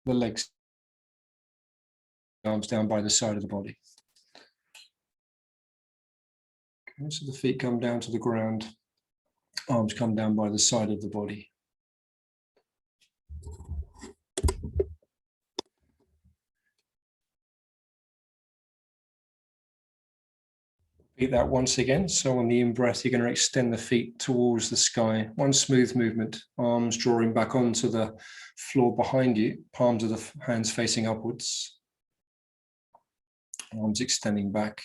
the legs, arms down by the side of the body. Okay, so the feet come down to the ground, arms come down by the side of the body. Repeat that once again. So on the in-breath, you're going to extend the feet towards the sky. One smooth movement, arms drawing back onto the floor behind you, palms of the hands facing upwards. Arms extending back.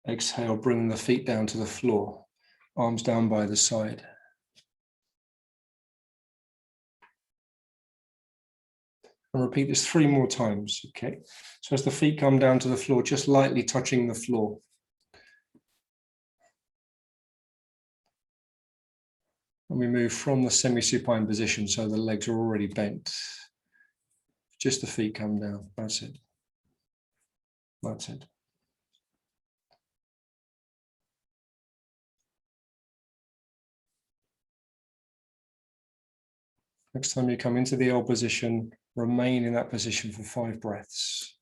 Exhale, bring the feet down to the floor, arms down by the side. And repeat this 3 more times, okay? So as the feet come down to the floor, just lightly touching the floor. And we move from the semi-supine position, so the legs are already bent. Just the feet come down, that's it. That's it. Next time you come into the L position, remain in that position for 5 breaths.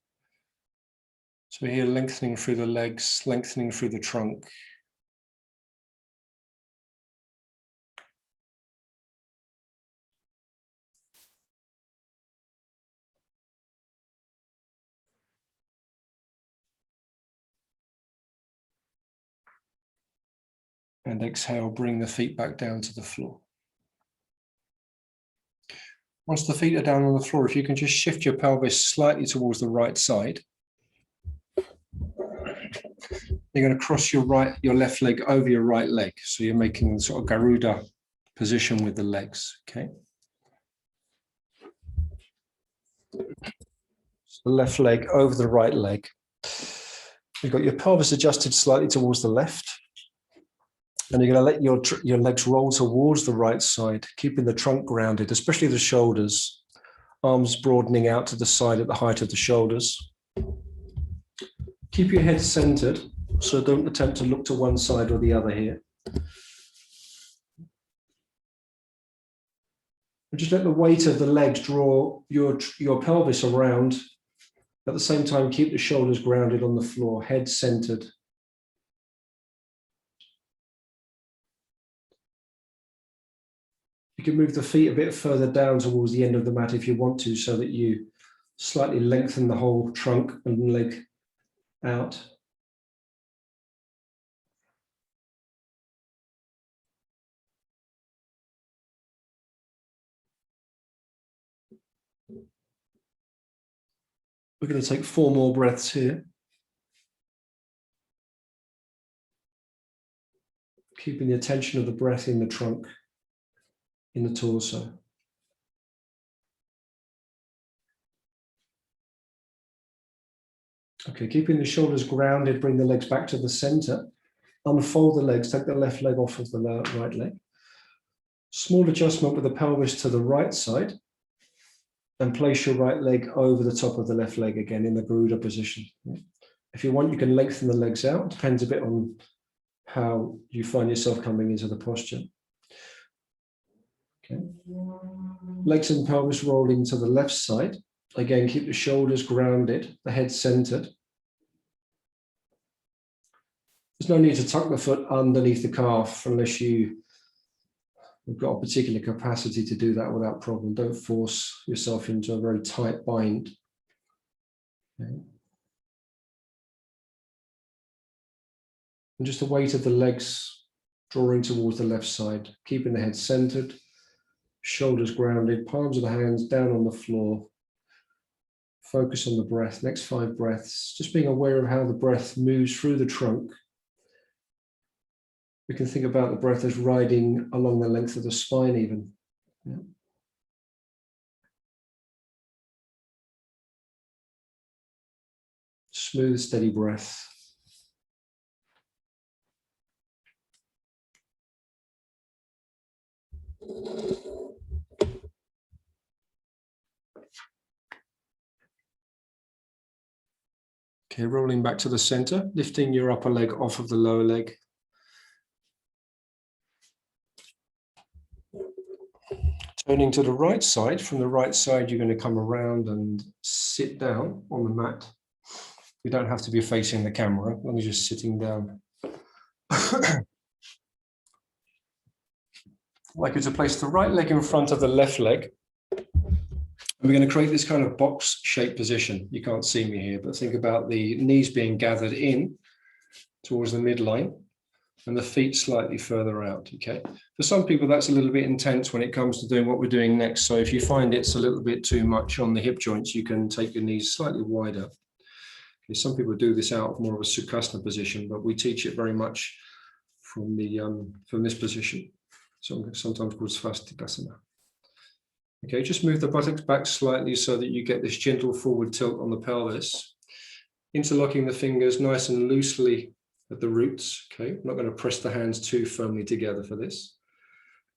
So here, lengthening through the legs, lengthening through the trunk. And exhale, bring the feet back down to the floor. Once the feet are down on the floor, if you can just shift your pelvis slightly towards the right side. You're going to cross your left leg over your right leg. So you're making the sort of Garuda position with the legs, okay? So the left leg over the right leg. You've got your pelvis adjusted slightly towards the left. And you're going to let your legs roll towards the right side, keeping the trunk grounded, especially the shoulders. Arms broadening out to the side at the height of the shoulders. Keep your head centered, so don't attempt to look to one side or the other here. And just let the weight of the legs draw your pelvis around. At the same time, keep the shoulders grounded on the floor, head centered. You can move the feet a bit further down towards the end of the mat if you want to, so that you slightly lengthen the whole trunk and leg out. We're going to take 4 more breaths here. Keeping the attention of the breath in the trunk, in the torso. Okay, keeping the shoulders grounded, bring the legs back to the center. Unfold the legs, take the left leg off of the right leg. Small adjustment with the pelvis to the right side. And place your right leg over the top of the left leg again in the Garuda position. If you want, you can lengthen the legs out. Depends a bit on how you find yourself coming into the posture. Okay. Legs and pelvis rolling to the left side. Again, keep the shoulders grounded, the head centered. There's no need to tuck the foot underneath the calf unless you've got a particular capacity to do that without problem. Don't force yourself into a very tight bind. Okay. And just the weight of the legs drawing towards the left side, keeping the head centered, shoulders grounded, palms of the hands down on the floor. Focus on the breath, next 5 breaths, just being aware of how the breath moves through the trunk. We can think about the breath as riding along the length of the spine even. Yeah. Smooth, steady breath. Okay, rolling back to the center, lifting your upper leg off of the lower leg. Turning to the right side, from the right side, you're going to come around and sit down on the mat. You don't have to be facing the camera, as long as you're sitting down. I'd like you to place the right leg in front of the left leg. And we're going to create this kind of box-shaped position. You can't see me here, but think about the knees being gathered in towards the midline and the feet slightly further out, okay? For some people, that's a little bit intense when it comes to doing what we're doing next. So if you find it's a little bit too much on the hip joints, you can take your knees slightly wider. Okay, some people do this out of more of a Sukhasana position, but we teach it very much from this position, sometimes called Svastikasana. Okay, just move the buttocks back slightly so that you get this gentle forward tilt on the pelvis. Interlocking the fingers nice and loosely at the roots. Okay, I'm not going to press the hands too firmly together for this.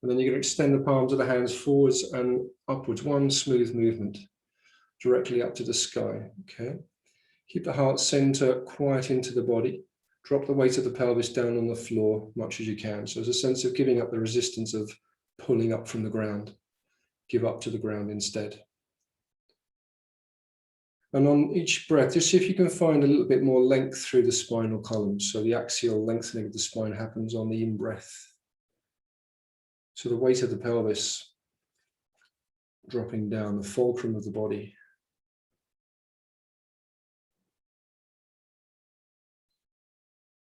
And then you're going to extend the palms of the hands forwards and upwards, one smooth movement directly up to the sky. Okay, keep the heart center quiet into the body. Drop the weight of the pelvis down on the floor much as you can. So there's a sense of giving up the resistance of pulling up from the ground. Give up to the ground instead. And on each breath, just see if you can find a little bit more length through the spinal column. So the axial lengthening of the spine happens on the in-breath. So the weight of the pelvis dropping down, the fulcrum of the body.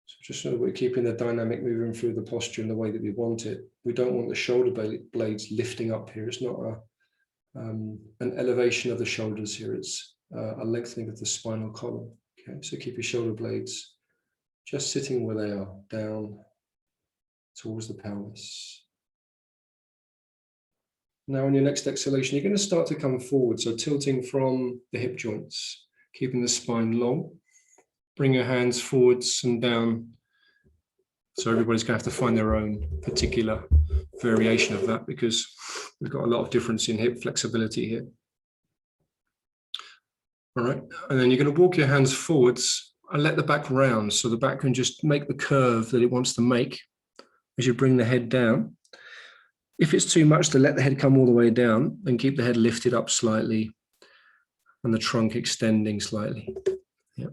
So just so that we're keeping the dynamic moving through the posture in the way that we want it. We don't want the shoulder blades lifting up here. It's not an elevation of the shoulders here. It's a lengthening of the spinal column. Okay, so keep your shoulder blades just sitting where they are, down towards the pelvis. Now on your next exhalation, you're going to start to come forward, so tilting from the hip joints, keeping the spine long. Bring your hands forwards and down. So everybody's going to have to find their own particular variation of that because we've got a lot of difference in hip flexibility here. All right, and then you're going to walk your hands forwards and let the back round so the back can just make the curve that it wants to make as you bring the head down. If it's too much to let the head come all the way down, then keep the head lifted up slightly and the trunk extending slightly. Yeah.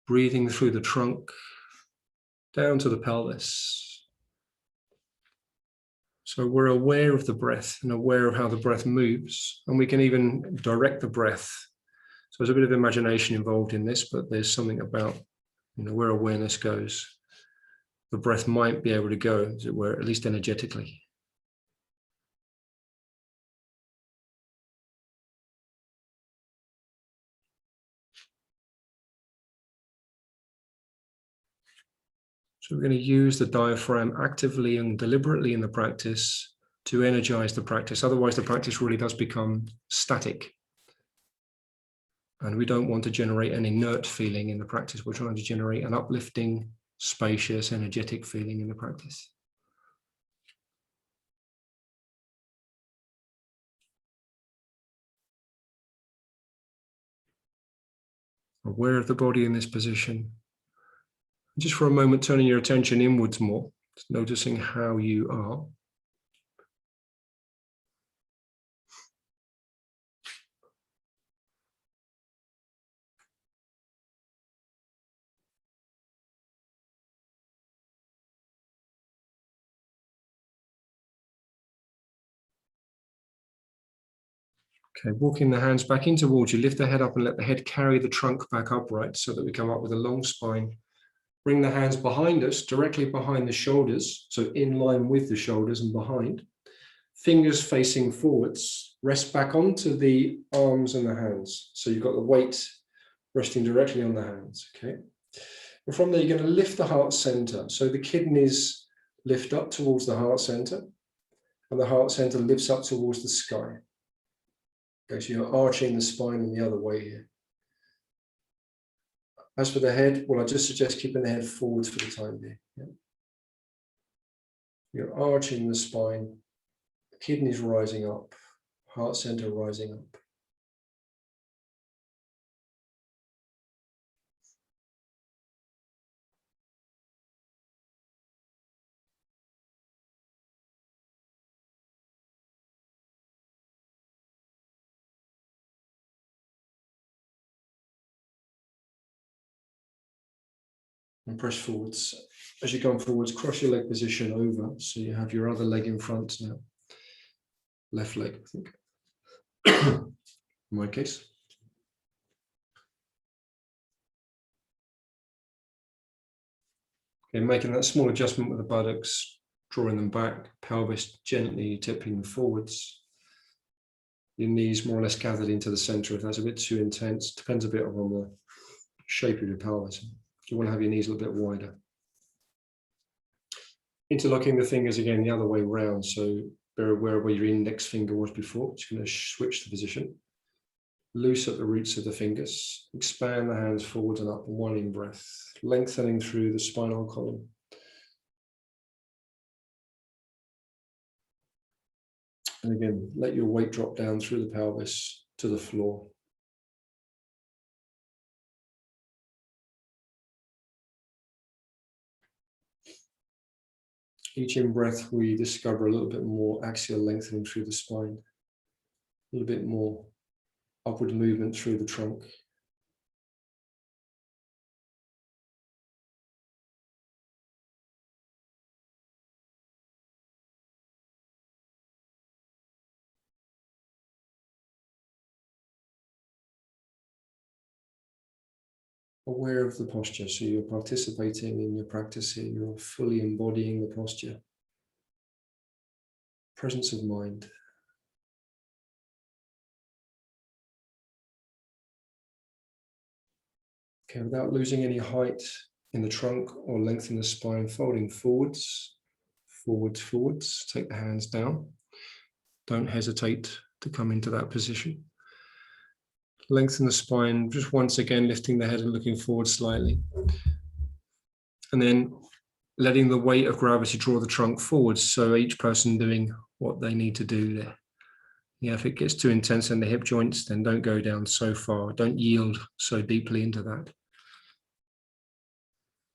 Breathing through the trunk down to the pelvis. So we're aware of the breath and aware of how the breath moves, and we can even direct the breath. So there's a bit of imagination involved in this, but there's something about, where awareness goes. The breath might be able to go, as it were, at least energetically. So we're going to use the diaphragm actively and deliberately in the practice to energize the practice. Otherwise, the practice really does become static. And we don't want to generate an inert feeling in the practice. We're trying to generate an uplifting, spacious, energetic feeling in the practice. Aware of the body in this position. Just for a moment, turning your attention inwards more, just noticing how you are. Okay, walking the hands back in towards you, lift the head up and let the head carry the trunk back upright so that we come up with a long spine. Bring the hands behind us, directly behind the shoulders, so in line with the shoulders and behind. Fingers facing forwards, rest back onto the arms and the hands. So you've got the weight resting directly on the hands, okay? And from there, you're going to lift the heart center. So the kidneys lift up towards the heart center, and the heart center lifts up towards the sky. Okay, so you're arching the spine in the other way here. As for the head, well, I just suggest keeping the head forwards for the time being. Yeah. You're arching the spine, the kidneys rising up, heart center rising up. And press forwards. As you come forwards, cross your leg position over, so you have your other leg in front now. Left leg, I think. In my case. Okay, making that small adjustment with the buttocks, drawing them back, pelvis gently tipping them forwards. Your knees more or less gathered into the center. If that's a bit too intense, depends a bit on the shape of your pelvis. You want to have your knees a little bit wider. Interlocking the fingers again the other way round, so where your index finger was before. Just going to switch the position. Loose at the roots of the fingers. Expand the hands forwards and up. One in breath, lengthening through the spinal column. And again, let your weight drop down through the pelvis to the floor. Each in-breath, we discover a little bit more axial lengthening through the spine, a little bit more upward movement through the trunk. Aware of the posture, so you're participating in your practice here, you're fully embodying the posture. Presence of mind. Okay, without losing any height in the trunk or length in the spine, folding forwards, forwards, forwards. Take the hands down. Don't hesitate to come into that position. Lengthen the spine, just once again lifting the head and looking forward slightly. And then letting the weight of gravity draw the trunk forwards, so each person doing what they need to do there. Yeah, if it gets too intense in the hip joints, then don't go down so far. Don't yield so deeply into that,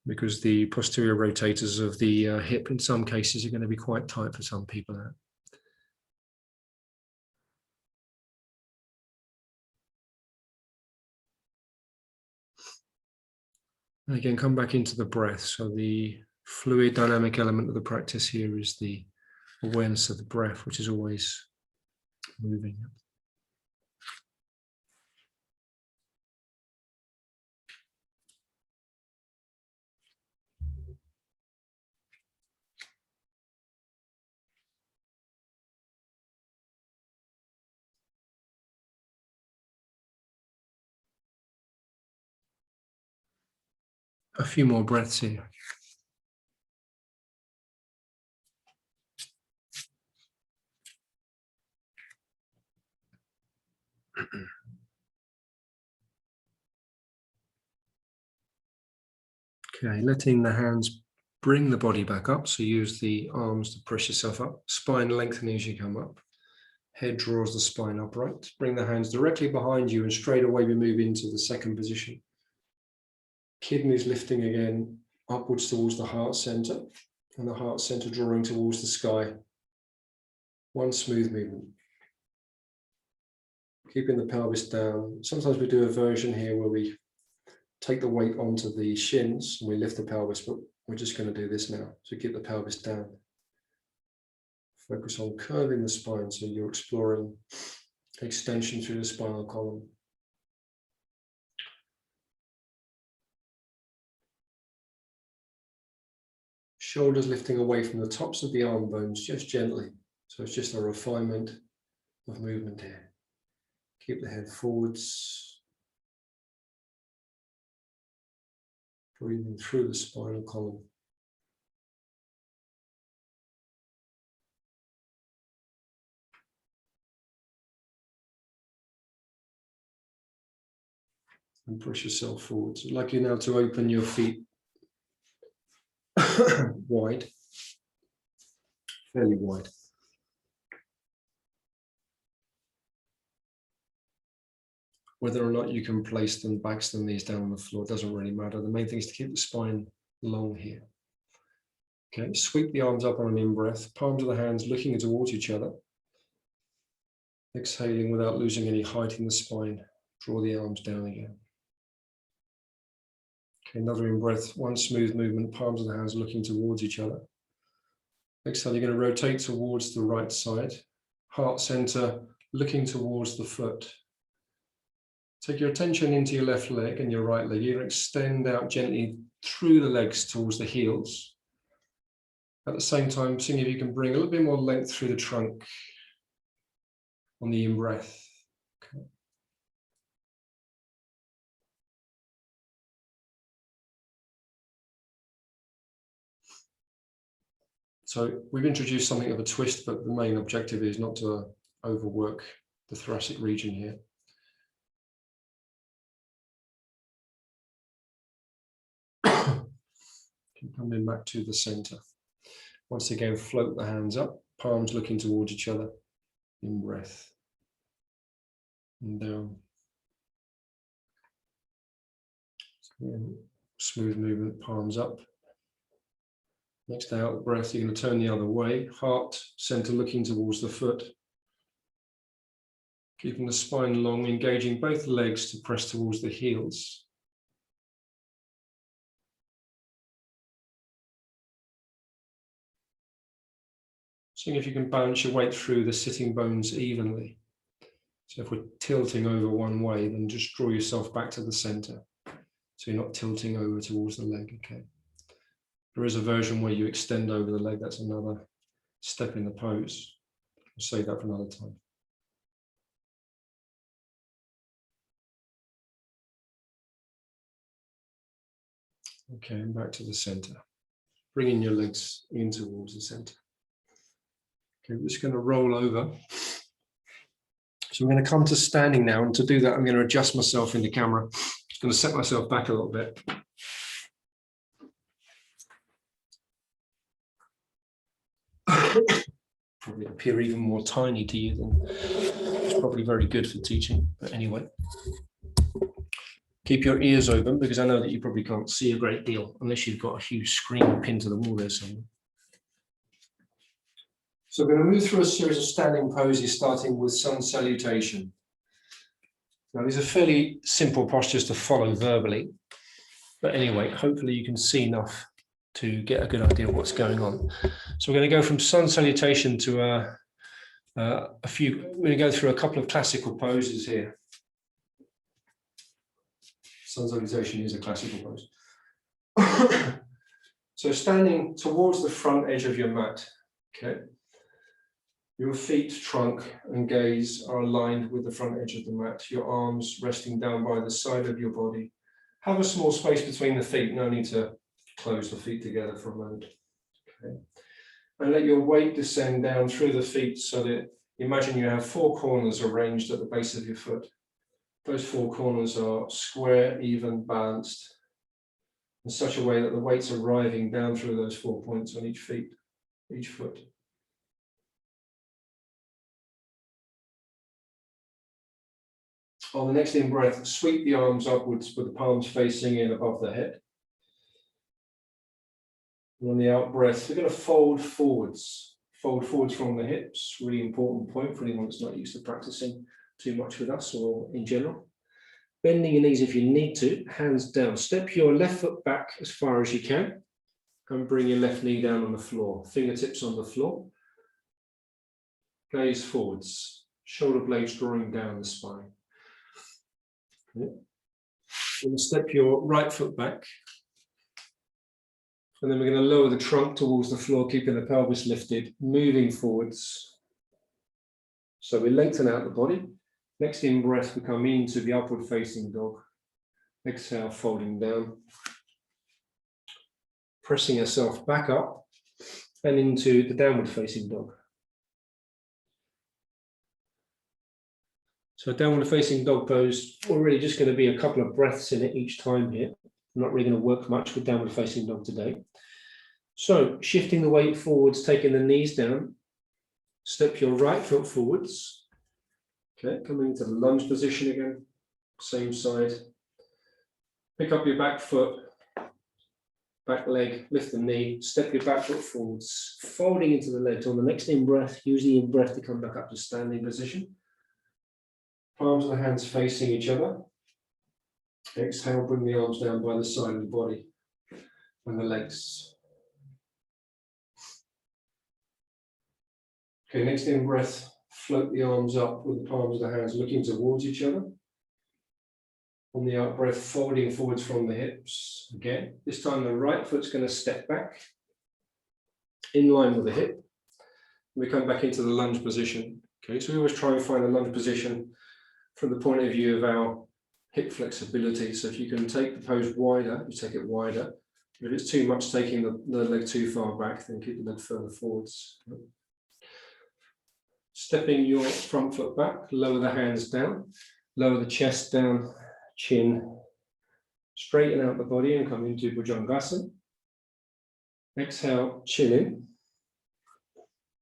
because the posterior rotators of the hip in some cases are going to be quite tight for some people. And again, come back into the breath. So the fluid dynamic element of the practice here is the awareness of the breath, which is always moving. A few more breaths here. Okay, letting the hands bring the body back up. So use the arms to push yourself up. Spine lengthening as you come up. Head draws the spine upright. Bring the hands directly behind you and straight away we move into the second position. Kidneys lifting again upwards towards the heart center, and the heart center drawing towards the sky. One smooth movement. Keeping the pelvis down. Sometimes we do a version here where we take the weight onto the shins and we lift the pelvis, but we're just going to do this now. So keep the pelvis down. Focus on curving the spine, so you're exploring extension through the spinal column. Shoulders lifting away from the tops of the arm bones, just gently. So it's just a refinement of movement here. Keep the head forwards. Breathing through the spinal column. And push yourself forwards. I'd like you now to open your feet wide, fairly wide. Whether or not you can place them, backs them, knees down on the floor, doesn't really matter. The main thing is to keep the spine long here. Okay, sweep the arms up on an in-breath, palms of the hands looking towards each other. Exhaling without losing any height in the spine. Draw the arms down again. Okay, another in-breath, one smooth movement, palms of the hands looking towards each other. Exhale, you're going to rotate towards the right side, heart center looking towards the foot. Take your attention into your left leg and your right leg. You're going to extend out gently through the legs towards the heels. At the same time, seeing if you can bring a little bit more length through the trunk on the in-breath. Okay. So we've introduced something of a twist, but the main objective is not to overwork the thoracic region here. Coming back to the center. Once again, float the hands up, palms looking towards each other. In breath. And down. Smooth movement, palms up. Next out breath, you're going to turn the other way. Heart center looking towards the foot. Keeping the spine long, engaging both legs to press towards the heels. Seeing if you can balance your weight through the sitting bones evenly. So if we're tilting over one way, then just draw yourself back to the center. So you're not tilting over towards the leg, okay? There is a version where you extend over the leg. That's another step in the pose. I'll save that for another time. Okay, and back to the center. Bringing your legs in towards the center. Okay, we're just going to roll over. So we're going to come to standing now, and to do that, I'm going to adjust myself in the camera. Just going to set myself back a little bit. Probably appear even more tiny to you than it's probably very good for teaching. But anyway, keep your ears open because I know that you probably can't see a great deal unless you've got a huge screen pinned to the wall there somewhere. So we're going to move through a series of standing poses, starting with sun salutation. Now, these are fairly simple postures to follow verbally, but anyway, hopefully you can see enough to get a good idea of what's going on. So we're going to go from sun salutation to we're going to go through a couple of classical poses here. Sun salutation is a classical pose. So standing towards the front edge of your mat, okay? Your feet, trunk, and gaze are aligned with the front edge of the mat. Your arms resting down by the side of your body. Have a small space between the feet. No need to close the feet together for a moment. Okay. And let your weight descend down through the feet so that imagine you have four corners arranged at the base of your foot. Those four corners are square, even, balanced, in such a way that the weight's arriving down through those 4 points on each foot. On the next in-breath, sweep the arms upwards with the palms facing in above the head. And on the out-breath, we're going to fold forwards from the hips. Really important point for anyone that's not used to practicing too much with us or in general. Bending your knees if you need to, hands down. Step your left foot back as far as you can and bring your left knee down on the floor. Fingertips on the floor. Gaze forwards. Shoulder blades drawing down the spine. Yeah. You're going to step your right foot back. And then we're going to lower the trunk towards the floor, keeping the pelvis lifted, moving forwards. So we lengthen out the body. Next in breath, we come into the upward facing dog. Exhale, folding down. Pressing yourself back up and into the downward facing dog. So downward facing dog pose, we're really just going to be a couple of breaths in it each time here. I'm not really going to work much with downward facing dog today. So shifting the weight forwards, taking the knees down, step your right foot forwards. Okay, coming into the lunge position again, same side. Pick up your back foot, back leg, lift the knee, step your back foot forwards, folding into the legs. On the next in-breath, use the in-breath to come back up to standing position. Palms of the hands facing each other. Exhale, bring the arms down by the side of the body and the legs. Okay, next in breath, float the arms up with the palms of the hands looking towards each other. On the out breath, folding forwards from the hips. Again, this time the right foot's going to step back in line with the hip. We come back into the lunge position. Okay, so we always try and find a lunge position from the point of view of our hip flexibility. So if you can take the pose wider, you take it wider. If it's too much, taking the leg too far back, then keep the leg further forwards. Stepping your front foot back, lower the hands down, lower the chest down, chin, straighten out the body and come into Bhujangasana. Exhale, chin in.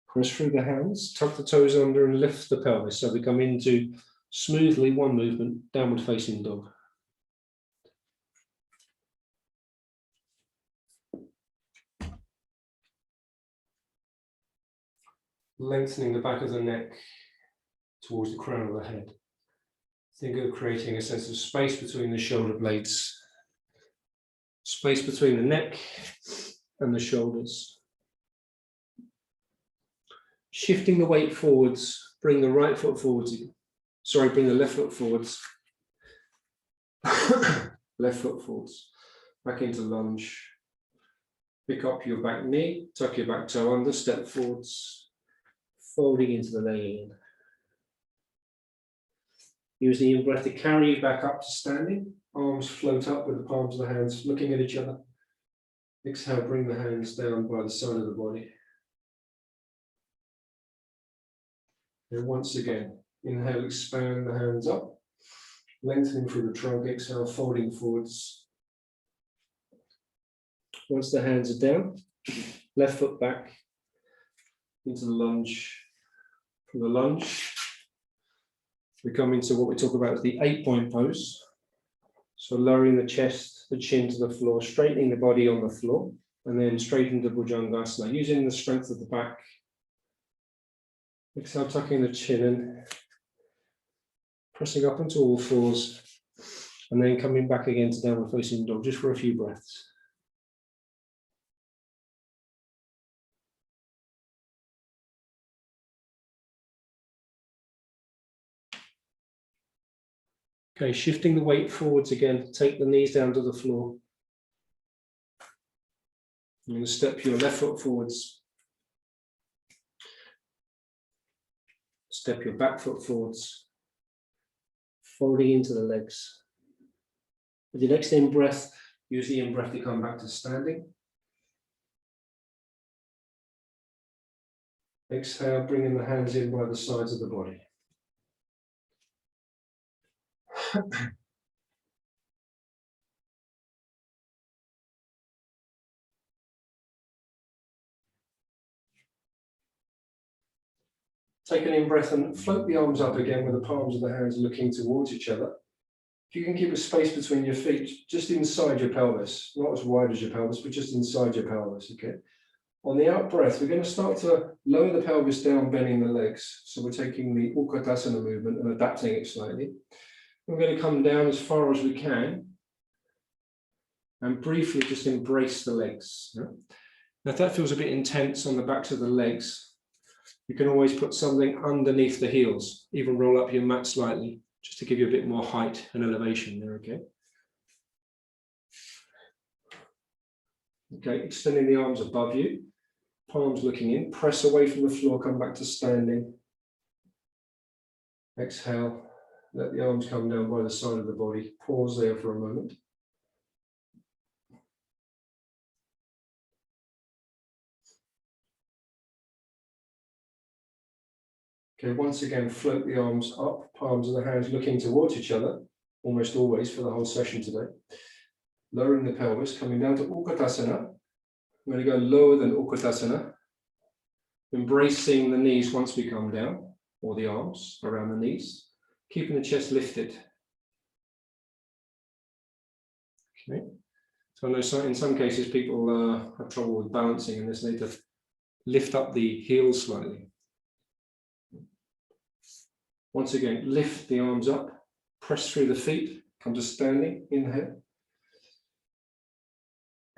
Press through the hands, tuck the toes under and lift the pelvis. So we come into smoothly one movement, downward facing dog. Lengthening the back of the neck towards the crown of the head. Think of creating a sense of space between the shoulder blades, space between the neck and the shoulders. Shifting the weight forwards, bring the right foot forwards. Sorry, bring the left foot forwards. Left foot forwards. Back into lunge. Pick up your back knee, tuck your back toe under, step forwards, folding into the leg in. Use the in-breath to carry you back up to standing. Arms float up with the palms of the hands looking at each other. Exhale, bring the hands down by the side of the body. And once again, inhale, expand the hands up, lengthening through the trunk. Exhale, folding forwards. Once the hands are down, left foot back into the lunge. From the lunge, we come into what we talk about as the 8-point pose. So lowering the chest, the chin to the floor, straightening the body on the floor, and then straight into Bhujangasana, using the strength of the back. Exhale, tucking the chin in, pressing up onto all fours, and then coming back again to downward facing dog, just for a few breaths. Okay, shifting the weight forwards again, take the knees down to the floor. You're going to step your left foot forwards. Step your back foot forwards, folding into the legs. With your next in-breath, use the in-breath to come back to standing. Exhale, bringing the hands in by the sides of the body. Take an in-breath and float the arms up again with the palms of the hands looking towards each other. If you can keep a space between your feet, just inside your pelvis, not as wide as your pelvis, but just inside your pelvis, okay? On the out breath, we're going to start to lower the pelvis down, bending the legs. So we're taking the Utkatasana movement and adapting it slightly. We're going to come down as far as we can and briefly just embrace the legs. Yeah? Now, if that feels a bit intense on the backs of the legs, you can always put something underneath the heels, even roll up your mat slightly, just to give you a bit more height and elevation there, okay? Okay, extending the arms above you, palms looking in, press away from the floor, come back to standing. Exhale, let the arms come down by the side of the body. Pause there for a moment. Okay, once again, float the arms up, palms of the hands looking towards each other, almost always for the whole session today. Lowering the pelvis, coming down to Utkatasana. I'm going to go lower than Utkatasana. Embracing the knees once we come down, or the arms around the knees. Keeping the chest lifted. Okay. So I know in some cases people have trouble with balancing and they need to lift up the heels slightly. Once again, lift the arms up, press through the feet, Come to standing, inhale.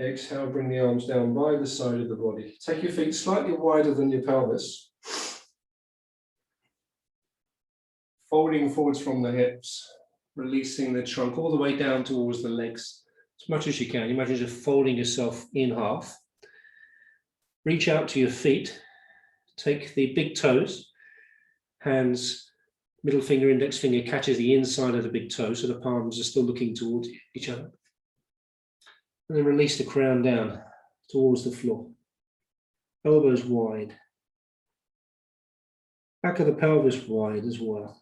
Exhale, bring the arms down by the side of the body. Take your feet slightly wider than your pelvis. Folding forwards from the hips, releasing the trunk all the way down towards the legs as much as you can. Imagine just folding yourself in half. Reach out to your feet. Take the big toes, hands, middle finger, index finger catches the inside of the big toe, so the palms are still looking towards each other. And then release the crown down towards the floor. Elbows wide. Back of the pelvis wide as well.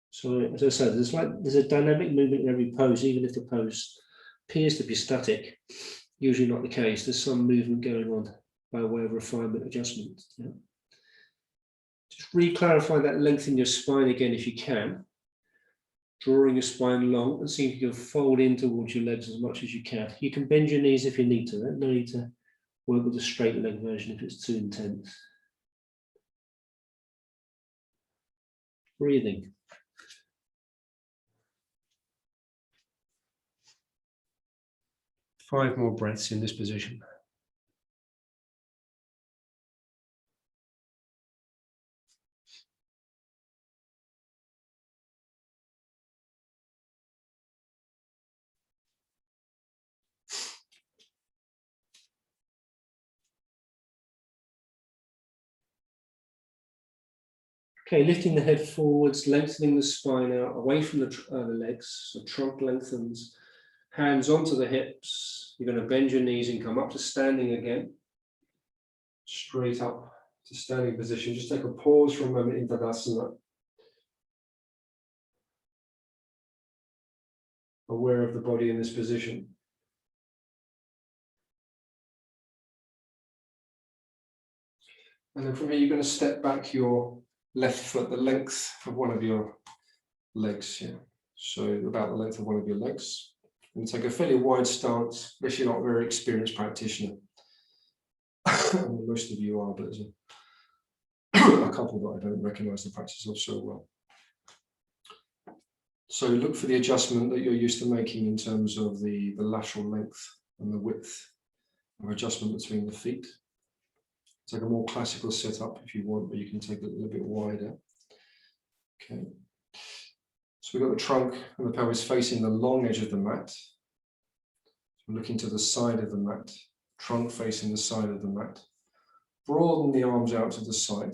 So as I said, there's a dynamic movement in every pose, even if the pose appears to be static. Usually not the case. There's some movement going on by way of refinement, adjustment. Yeah. Just re-clarify that length in your spine again if you can. Drawing your spine long and see if you can fold in towards your legs as much as you can. You can bend your knees if you need to. No need to work with a straight leg version if it's too intense. Breathing. Five more breaths in this position. Okay, lifting the head forwards, lengthening the spine out, away from the legs, so trunk lengthens, hands onto the hips. You're going to bend your knees and come up to standing again. Straight up to standing position. Just take a pause for a moment in Virasana. Aware of the body in this position. And then from here, you're going to step back your left foot the length of one of your legs. Yeah. So about the length of one of your legs. And take a fairly wide stance, unless you're not a very experienced practitioner. Most of you are, but there's a couple that I don't recognize the practice of so well. So look for the adjustment that you're used to making in terms of the lateral length and the width of adjustment between the feet. Take a more classical setup if you want, but you can take it a little bit wider. Okay. So we've got the trunk and the pelvis facing the long edge of the mat. So looking to the side of the mat, trunk facing the side of the mat. Broaden the arms out to the side.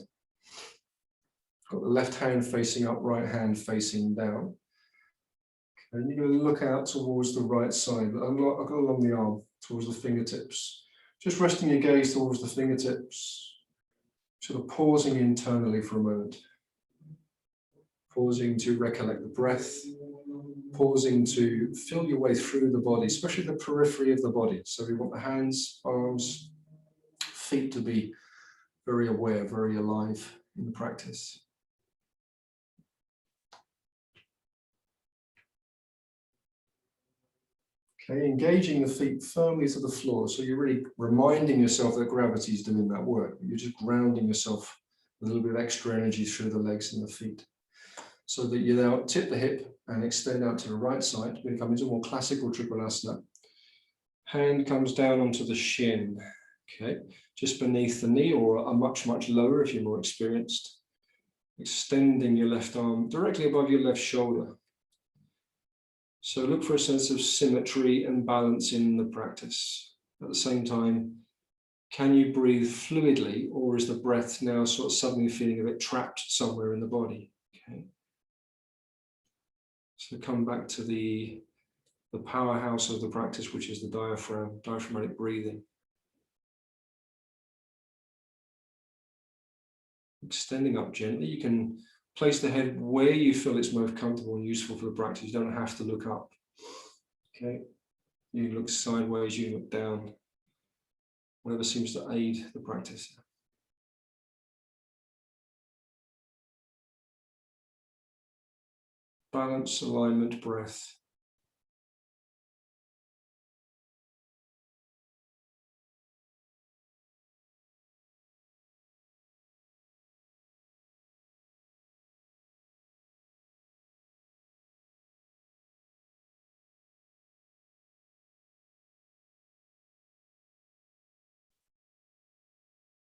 Got the left hand facing up, right hand facing down. And you're going to look out towards the right side, along the arm, towards the fingertips. Just resting your gaze towards the fingertips, sort of pausing internally for a moment. Pausing to recollect the breath, pausing to feel your way through the body, especially the periphery of the body. So we want the hands, arms, feet to be very aware, very alive in the practice. Okay, engaging the feet firmly to the floor. So you're really reminding yourself that gravity is doing that work. You're just grounding yourself with a little bit of extra energy through the legs and the feet. So that you now tip the hip and extend out to the right side. We come into more classical Trikonasana. Hand comes down onto the shin. Okay, just beneath the knee, or a much, much lower if you're more experienced. Extending your left arm directly above your left shoulder. So look for a sense of symmetry and balance in the practice. At the same time, can you breathe fluidly, or is the breath now sort of suddenly feeling a bit trapped somewhere in the body? Okay. So come back to the powerhouse of the practice, which is the diaphragm, diaphragmatic breathing. Extending up gently. You can place the head where you feel it's most comfortable and useful for the practice. You don't have to look up. Okay. You look sideways, you look down. Whatever seems to aid the practice. Balance, alignment, breath.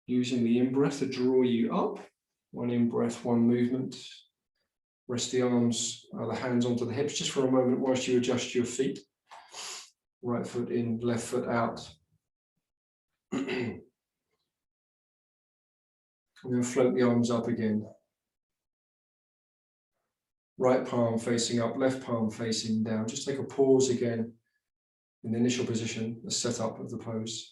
Using the in-breath to draw you up. One in-breath, one movement. Rest the arms, the hands onto the hips just for a moment whilst you adjust your feet. Right foot in, left foot out. And then float the arms up again. Right palm facing up, left palm facing down. Just take a pause again in the initial position, the setup of the pose.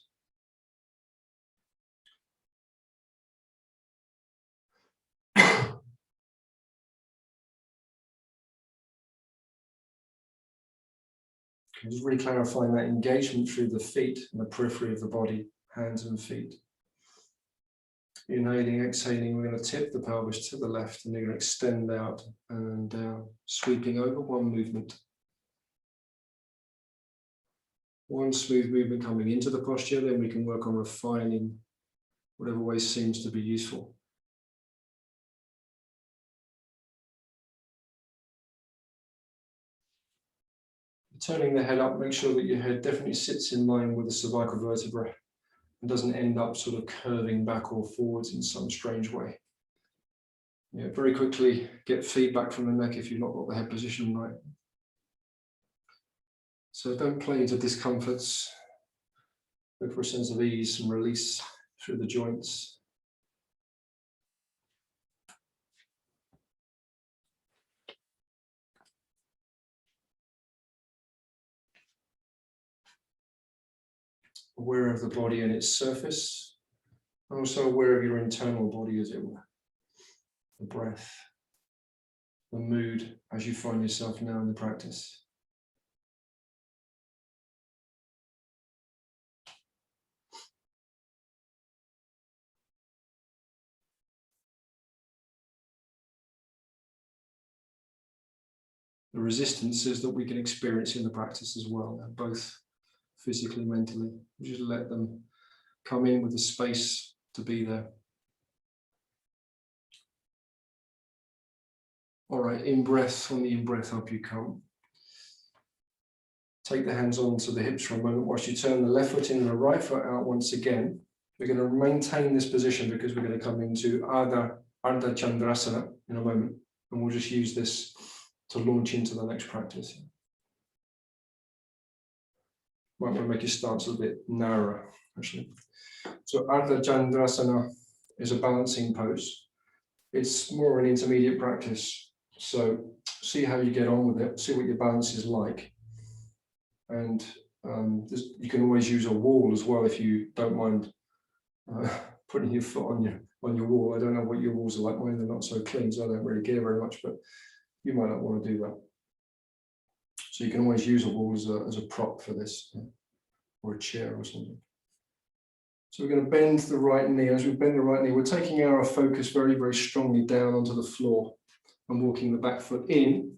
Just really clarifying that engagement through the feet and the periphery of the body, hands and feet. Inhaling, exhaling, we're going to tip the pelvis to the left and you're going to extend out and down, sweeping over one movement. One smooth movement coming into the posture, then we can work on refining whatever way seems to be useful. Turning the head up, make sure that your head definitely sits in line with the cervical vertebra and doesn't end up sort of curving back or forwards in some strange way. Yeah, very quickly get feedback from the neck if you've not got the head position right. So don't play into discomforts. Look for a sense of ease and release through the joints. Aware of the body and its surface, and also aware of your internal body, as it were. The breath, the mood as you find yourself now in the practice. The resistances that we can experience in the practice as well, both physically, mentally. Just let them come in with the space to be there. All right, in-breath, on the in-breath up you come. Take the hands onto the hips for a moment whilst you turn the left foot in and the right foot out once again. We're going to maintain this position because we're going to come into Ardha Chandrasana in a moment. And we'll just use this to launch into the next practice. Might want to make your stance a little bit narrower, actually. So Ardha Chandrasana is a balancing pose. It's more an intermediate practice. So see how you get on with it, see what your balance is like. And you can always use a wall as well if you don't mind putting your foot on your wall. I don't know what your walls are like. Mine are not so clean, so I don't really care very much, but you might not want to do that. So you can always use a wall as a prop for this, or a chair or something. So we're going to bend the right knee. As we bend the right knee, we're taking our focus very, very strongly down onto the floor and walking the back foot in.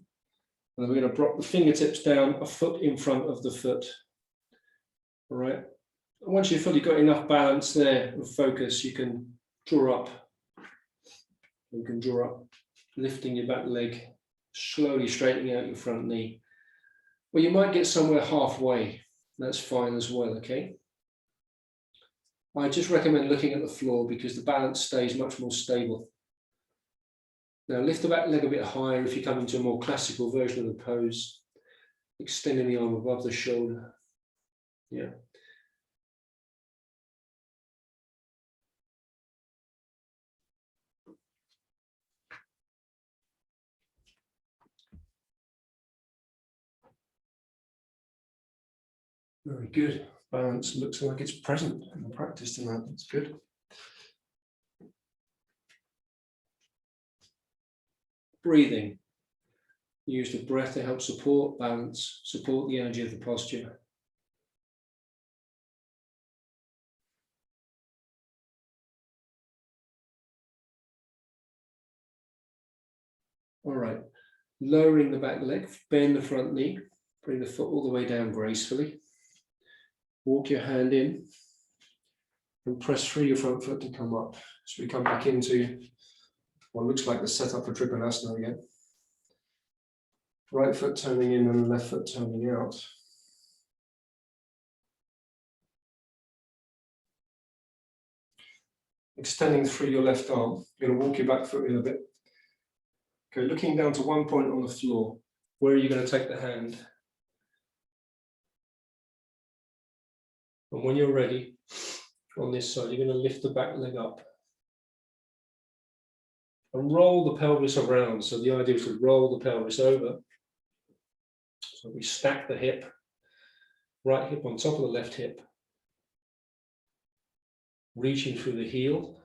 And then we're going to drop the fingertips down a foot in front of the foot. All right. And once you've fully got enough balance there and focus, you can draw up. You can draw up, lifting your back leg, slowly straightening out your front knee. Well, you might get somewhere halfway. That's fine as well, okay? I just recommend looking at the floor because the balance stays much more stable. Now lift the back leg a bit higher if you come into a more classical version of the pose, extending the arm above the shoulder. Yeah. Very good. Balance looks like it's present in the practice tonight. That's good. Breathing. Use the breath to help support balance, support the energy of the posture. All right. Lowering the back leg, bend the front knee, bring the foot all the way down gracefully. Walk your hand in and press through your front foot to come up. So we come back into what looks like the setup for Trikonasana again. Right foot turning in and left foot turning out. extending through your left arm. You're going to walk your back foot in a bit. Okay, looking down to one point on the floor. Where are you going to take the hand? And when you're ready, on this side, you're going to lift the back leg up. And roll the pelvis around. So the idea is to roll the pelvis over. So we stack the hip, right hip on top of the left hip. Reaching through the heel,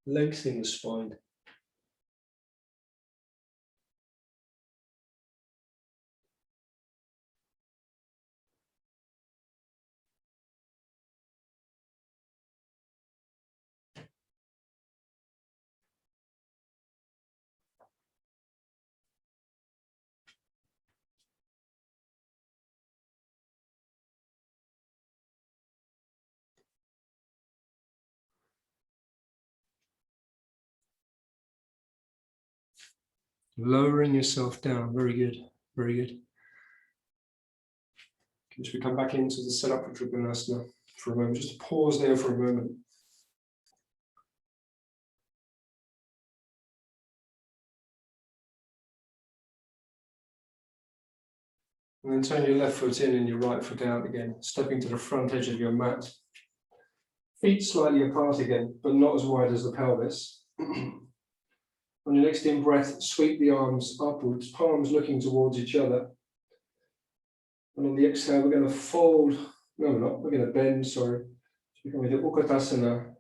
lengthening the spine. Lowering yourself down, very good, very good. As we come back into the setup for Trikonasana for a moment, just pause there for a moment. And then turn your left foot in and your right foot out again, stepping to the front edge of your mat. Feet slightly apart again, but not as wide as the pelvis. On your next in breath, sweep the arms upwards, palms looking towards each other. And on the exhale, we're going to fold, no, we're not, we're going to bend, sorry. So we're going to do Utkatasana,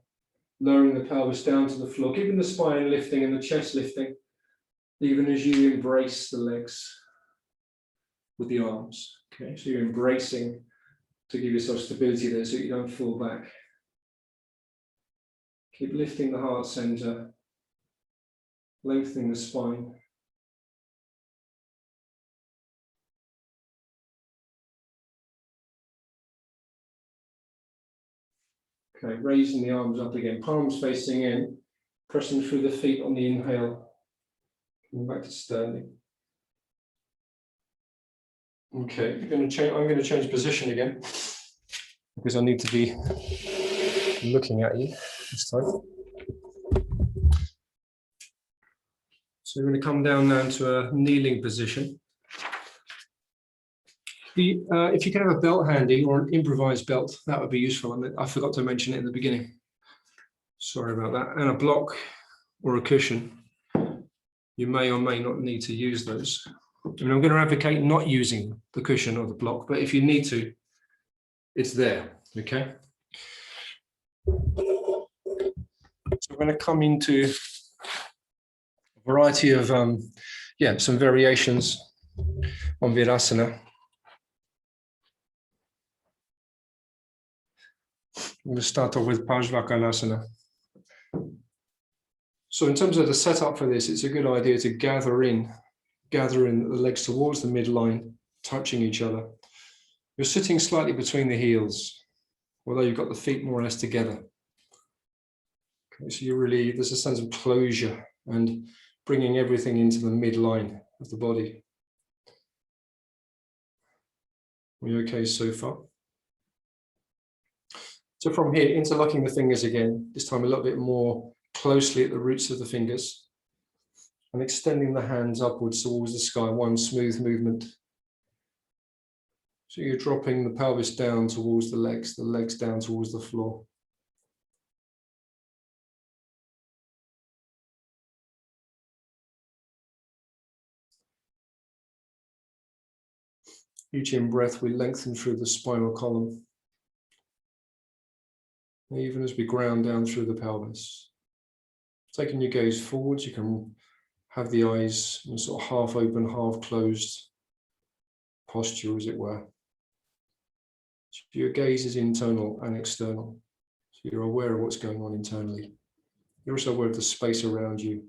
lowering the pelvis down to the floor, keeping the spine lifting and the chest lifting, even as you embrace the legs with the arms. Okay, so you're embracing to give yourself stability there so you don't fall back. Keep lifting the heart center, lengthening the spine. Okay, raising the arms up again, palms facing in, pressing through the feet on the inhale. Coming back to standing. Okay, I'm going to change position again because I need to be looking at you this time. So we're going to come down now to a kneeling position. If you can have a belt handy or an improvised belt, that would be useful. I forgot to mention it in the beginning. Sorry about that. And a block or a cushion. You may or may not need to use those. I mean, I'm going to advocate not using the cushion or the block, but if you need to, it's there, okay? So we're going to come into a variety of, some variations on Virasana. I'm going to start off with Parsvakanasana. So in terms of the setup for this, it's a good idea to gather in the legs towards the midline, touching each other. You're sitting slightly between the heels, although you've got the feet more or less together. Okay, so there's a sense of closure and bringing everything into the midline of the body. Are you okay so far? So from here, interlocking the fingers again, this time a little bit more closely at the roots of the fingers, and extending the hands upwards towards the sky, one smooth movement. So you're dropping the pelvis down towards the legs down towards the floor. Each in-breath, we lengthen through the spinal column, even as we ground down through the pelvis. Taking your gaze forwards, you can have the eyes in a sort of half open, half closed posture, as it were. So your gaze is internal and external. So you're aware of what's going on internally. You're also aware of the space around you.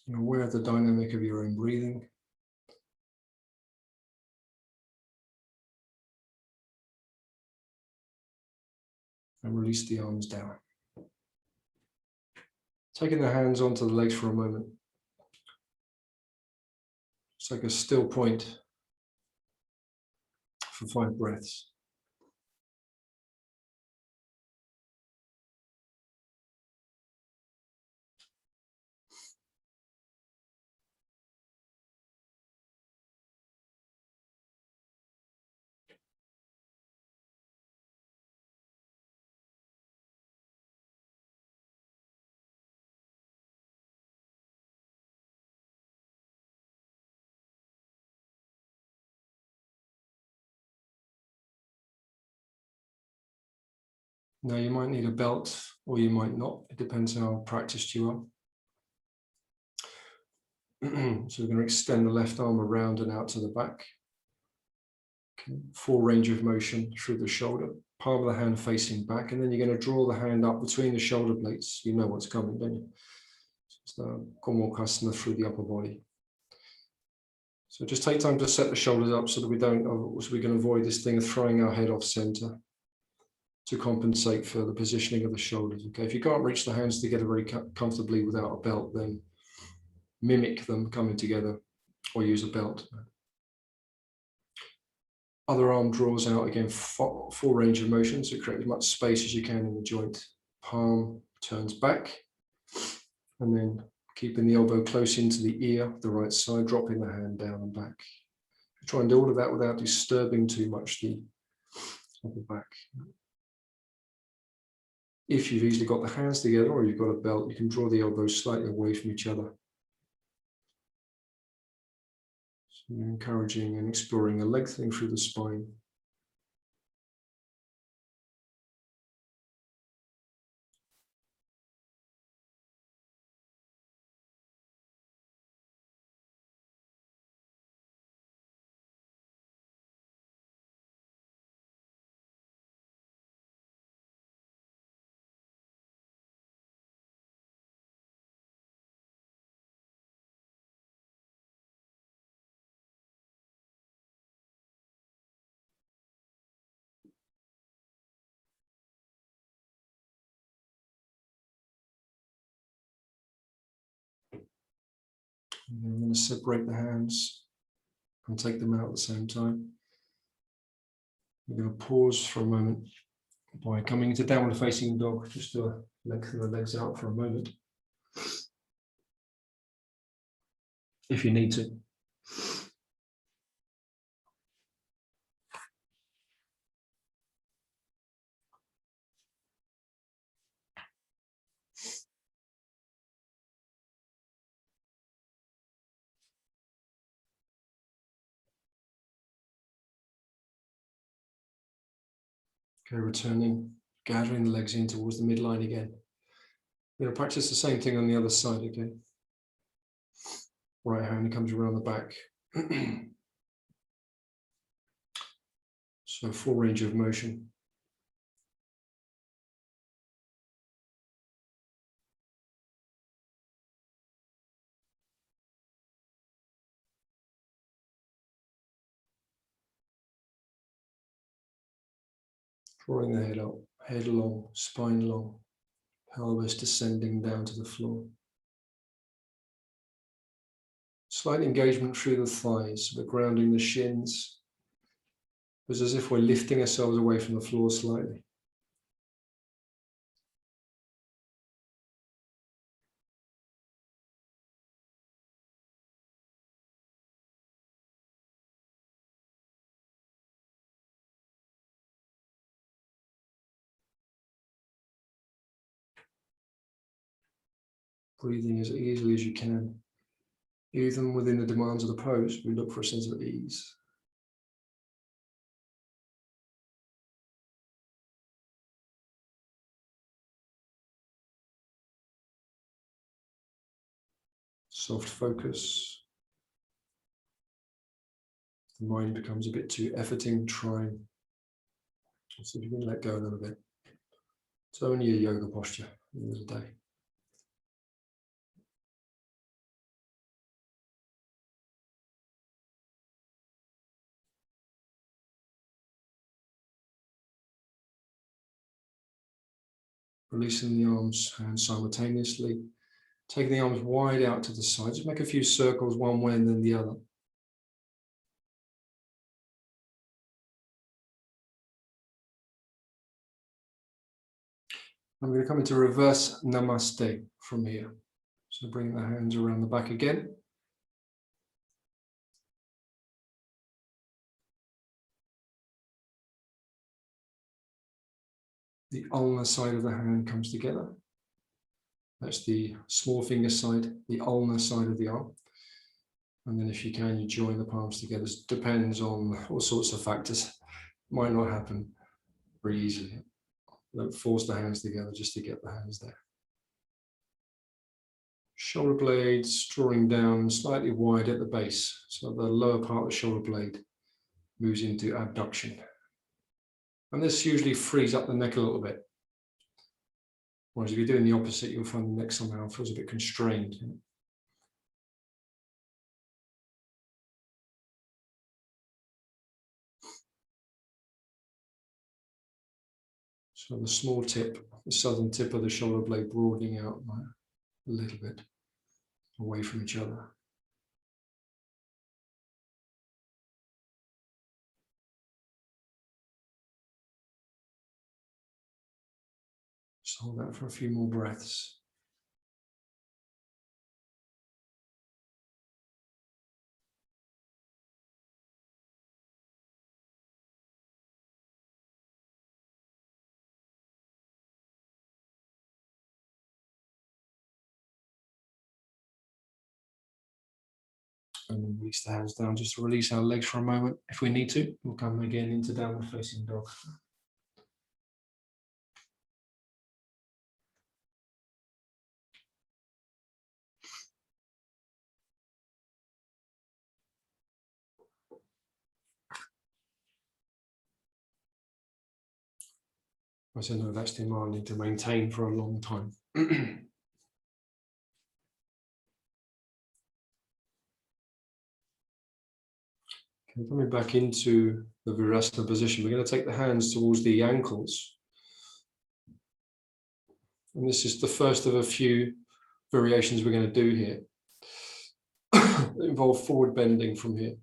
You're aware of the dynamic of your own breathing. and release the arms down. Taking the hands onto the legs for a moment. Just like a still point for 5 breaths. Now you might need a belt or you might not. It depends how practiced you are. So we're going to extend the left arm around and out to the back. Okay. Full range of motion through the shoulder. Palm of the hand facing back, and then you're going to draw the hand up between the shoulder blades. You know what's coming, don't you? It's the Gomukhasana through the upper body. So just take time to set the shoulders up so that we don't, so we can avoid this thing of throwing our head off center to compensate for the positioning of the shoulders. Okay, if you can't reach the hands together very comfortably without a belt, then mimic them coming together or use a belt. Other arm draws out again, full range of motion, so create as much space as you can in the joint. Palm turns back, and then keeping the elbow close into the ear, the right side, dropping the hand down and back. Try and do all of that without disturbing too much the upper back. If you've easily got the hands together or you've got a belt, you can draw the elbows slightly away from each other. So you're encouraging and exploring a lengthening through the spine. And then I'm going to separate the hands and take them out at the same time. We're going to pause for a moment by coming into downward facing dog, just to lengthen the legs out for a moment, if you need to. Okay, returning, gathering the legs in towards the midline again. We're going to practice the same thing on the other side, okay? Right hand comes around the back. So full range of motion. Drawing the head up, head long, spine long, pelvis descending down to the floor. Slight engagement through the thighs, but grounding the shins. It's as if we're lifting ourselves away from the floor slightly. Breathing as easily as you can. Even within the demands of the pose, we look for a sense of ease. Soft focus. The mind becomes a bit too efforting, trying. So you can let go a little bit. It's only a yoga posture at the end of the day. Releasing the arms, hands simultaneously. Taking the arms wide out to the side. Just make a few circles one way and then the other. I'm going to come into reverse namaste from here. So bring the hands around the back again. The ulnar side of the hand comes together. That's the small finger side, the ulnar side of the arm. And then if you can, you join the palms together. It depends on all sorts of factors. Might not happen very easily. Don't force the hands together just to get the hands there. Shoulder blades drawing down slightly wide at the base. So the lower part of the shoulder blade moves into abduction. And this usually frees up the neck a little bit. Whereas if you're doing the opposite, you'll find the neck somehow feels a bit constrained. So the small tip, the southern tip of the shoulder blade broadening out a little bit away from each other. Just hold that for a few more breaths. And then release the hands down, just to release our legs for a moment. If we need to, we'll come again into downward facing dog. As I know, that's demanding to maintain for a long time. Okay, coming back into the Virasana position, we're going to take the hands towards the ankles. And this is the first of a few variations we're going to do here that involve forward bending from here.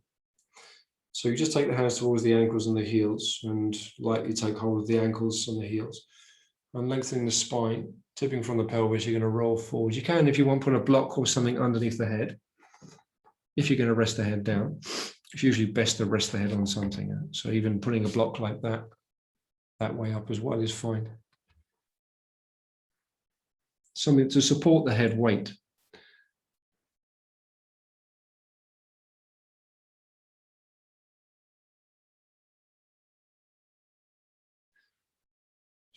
So you just take the hands towards the ankles and the heels and lightly take hold of the ankles and the heels. And lengthening the spine, tipping from the pelvis, you're going to roll forward. You can, if you want, put a block or something underneath the head. If you're going to rest the head down, it's usually best to rest the head on something. So even putting a block like that way up as well is fine. Something to support the head weight.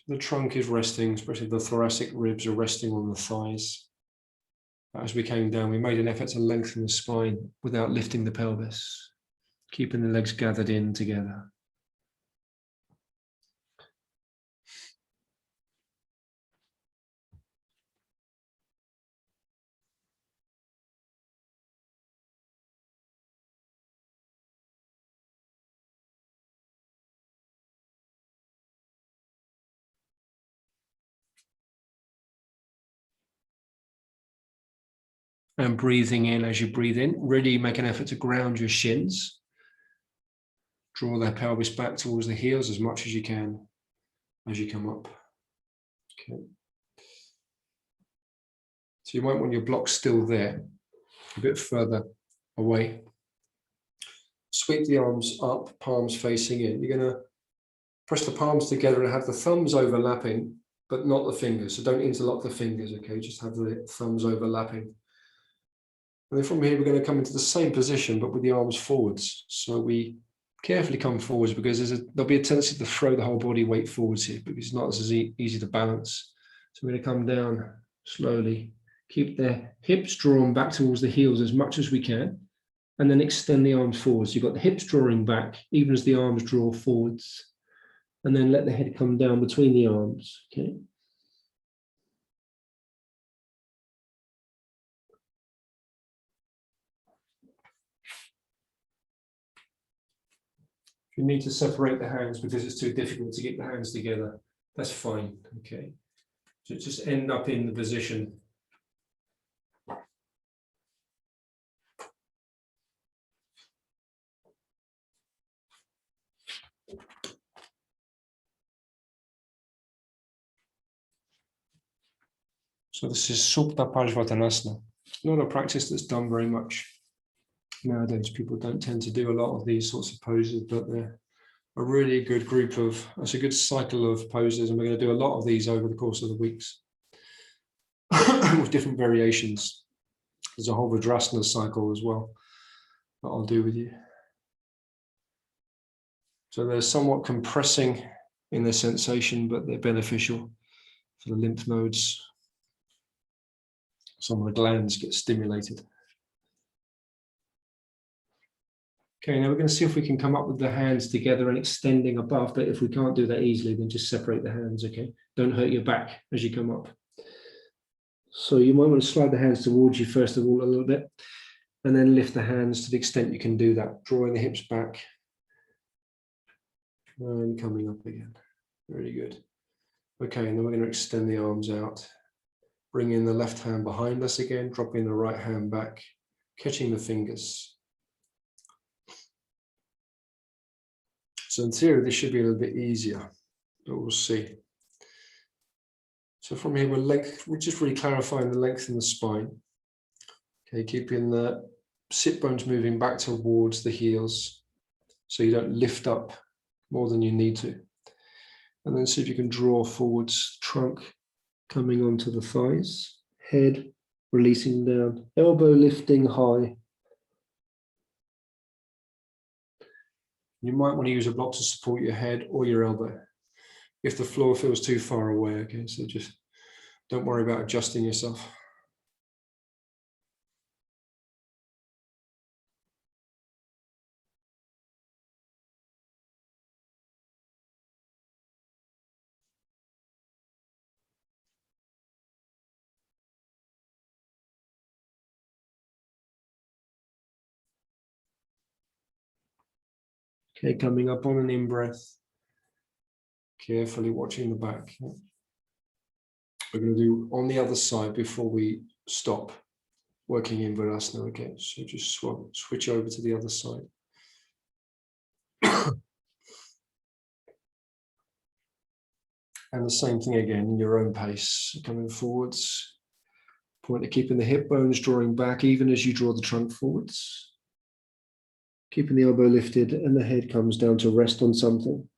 The trunk is resting, especially the thoracic ribs are resting on the thighs. As we came down, we made an effort to lengthen the spine without lifting the pelvis, keeping the legs gathered in together. And breathing in as you breathe in, really make an effort to ground your shins. Draw that pelvis back towards the heels as much as you can as you come up. Okay. So you might want your blocks still there, a bit further away. Sweep the arms up, palms facing in. You're going to press the palms together and have the thumbs overlapping, but not the fingers. So don't interlock the fingers, okay? Just have the thumbs overlapping. And then from here, we're going to come into the same position, but with the arms forwards. So we carefully come forwards because there'll be a tendency to throw the whole body weight forwards here because it's not as easy to balance. So we're going to come down slowly, keep the hips drawn back towards the heels as much as we can, and then extend the arms forwards. You've got the hips drawing back, even as the arms draw forwards, and then let the head come down between the arms, okay? If you need to separate the hands because it's too difficult to get the hands together, that's fine, okay? So just end up in the position. So this is Supta Parshvatanasana. Not a practice that's done very much nowadays. People don't tend to do a lot of these sorts of poses, but they're a really good group of, it's a good cycle of poses, and we're going to do a lot of these over the course of the weeks with different variations. There's a whole Virasana cycle as well that I'll do with you. So they're somewhat compressing in their sensation, but they're beneficial for the lymph nodes. Some of the glands get stimulated. Okay, now we're going to see if we can come up with the hands together and extending above, but if we can't do that easily, then just separate the hands, okay? Don't hurt your back as you come up. So you might want to slide the hands towards you first of all a little bit, and then lift the hands to the extent you can do that, drawing the hips back and coming up again. Very good. Okay, and then we're going to extend the arms out. Bring in the left hand behind us again, dropping the right hand back, catching the fingers. So in theory, this should be a little bit easier, but we'll see. So from here, we're just really clarifying the length in the spine. Okay, keeping the sit bones moving back towards the heels, so you don't lift up more than you need to. And then see if you can draw forwards, trunk coming onto the thighs, head releasing down, elbow lifting high. You might want to use a block to support your head or your elbow if the floor feels too far away, okay? So just don't worry about adjusting yourself. Okay, coming up on an in-breath, carefully watching the back. We're going to do on the other side before we stop working in Virasana again. So just switch over to the other side. And the same thing again, in your own pace, coming forwards. Point to keeping the hip bones drawing back even as you draw the trunk forwards. Keeping the elbow lifted and the head comes down to rest on something.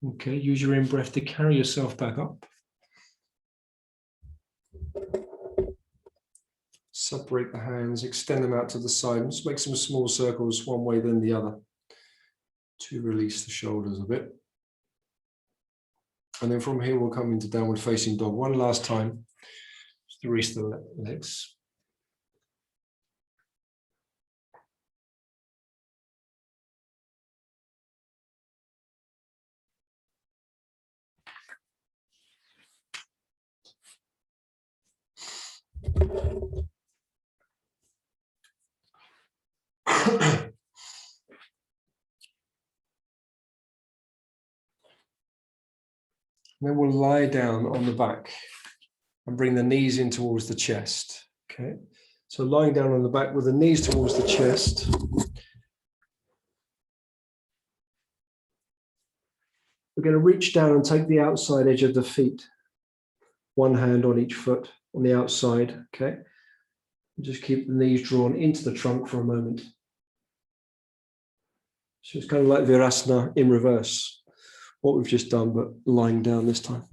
Okay, use your in-breath to carry yourself back up. Separate the hands, extend them out to the side, and just make some small circles one way then the other to release the shoulders a bit. And then from here we'll come into downward facing dog one last time, just to release the legs. Then we'll lie down on the back and bring the knees in towards the chest. Okay, so lying down on the back with the knees towards the chest. We're going to reach down and take the outside edge of the feet. One hand on each foot on the outside, okay? Just keep the knees drawn into the trunk for a moment. So it's kind of like Virasana in reverse, what we've just done, but lying down this time.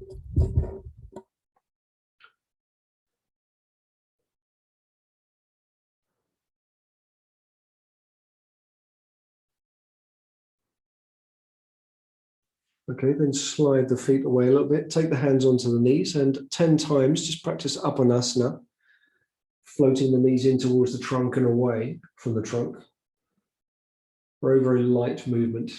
Okay, then slide the feet away a little bit. Take the hands onto the knees and 10 times, just practice Apanasana, floating the knees in towards the trunk and away from the trunk. Very, very light movement.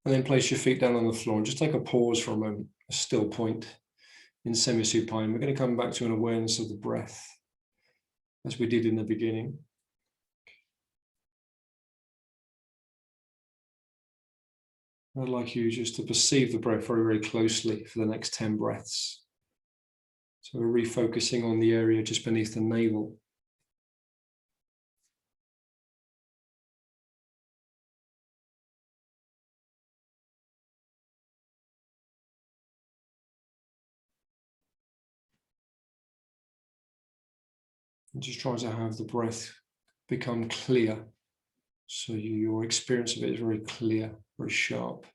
And then place your feet down on the floor and just take a pause for a moment, a still point in semi-supine. We're going to come back to an awareness of the breath as we did in the beginning. I'd like you just to perceive the breath very, very closely for the next 10 breaths. So we're refocusing on the area just beneath the navel. And just try to have the breath become clear. So your experience of it is very clear, very sharp.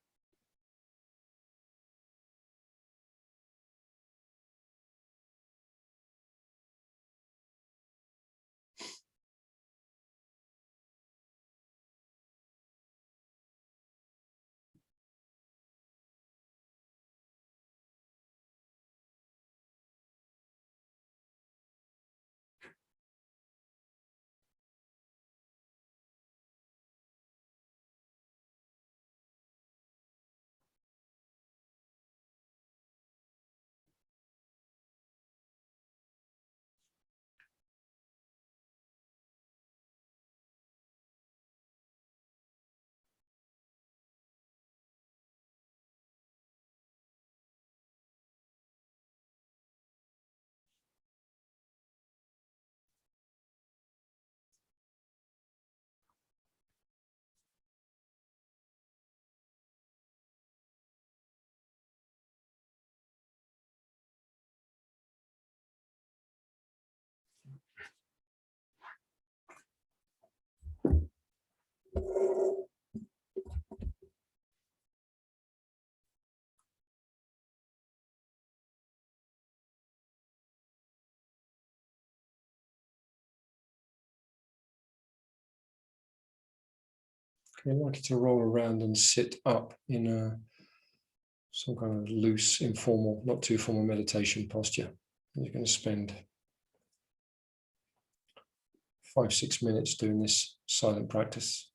Okay, I'd like you to roll around and sit up in some kind of loose, informal, not too formal meditation posture. You're going to spend 5-6 minutes doing this silent practice.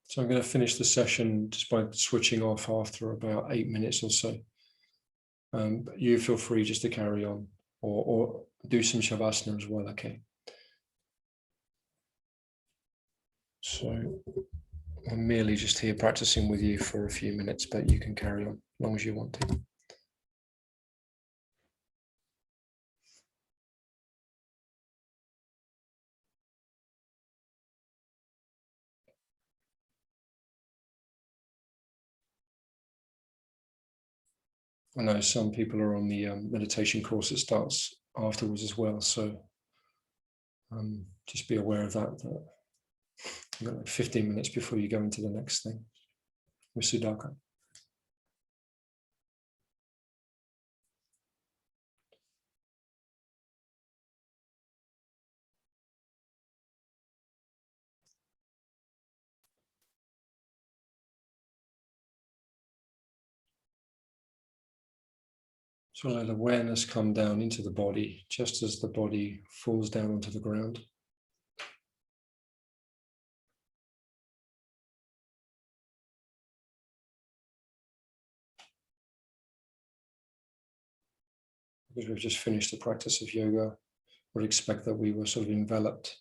So I'm going to finish the session just by switching off after about 8 minutes or so. But you feel free just to carry on or do some shavasana as well, okay? So I'm merely just here practicing with you for a few minutes, but you can carry on as long as you want to. I know some people are on the meditation course that starts afterwards as well, so just be aware of that. You've got like 15 minutes before you go into the next thing with Sudhaka. So let awareness come down into the body, just as the body falls down onto the ground. Because we've just finished the practice of yoga, would expect that we were sort of enveloped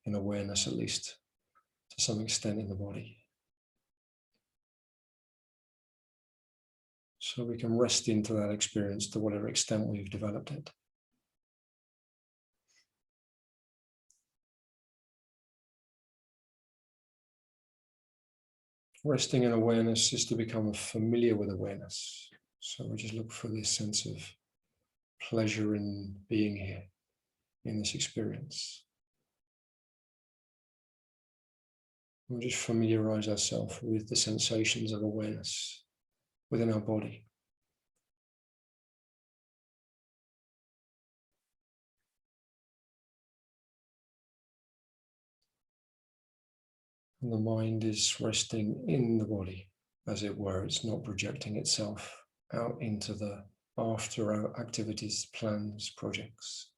in awareness, at least to some extent, in the body. So we can rest into that experience to whatever extent we've developed it. Resting in awareness is to become familiar with awareness. So we just look for this sense of pleasure in being here, in this experience. We'll just familiarize ourselves with the sensations of awareness within our body. And the mind is resting in the body, as it were. It's not projecting itself out into the after activities, plans, projects.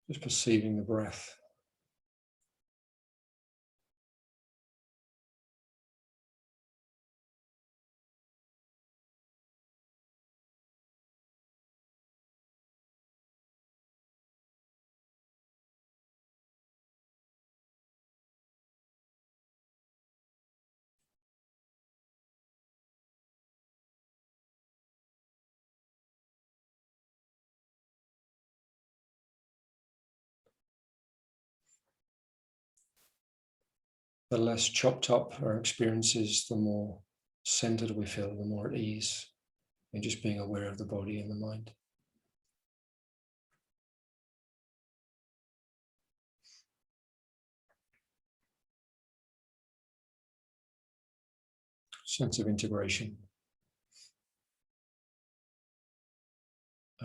Just perceiving the breath. The less chopped up our experiences, the more centered we feel, the more at ease in just being aware of the body and the mind. Sense of integration,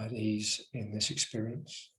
at ease in this experience.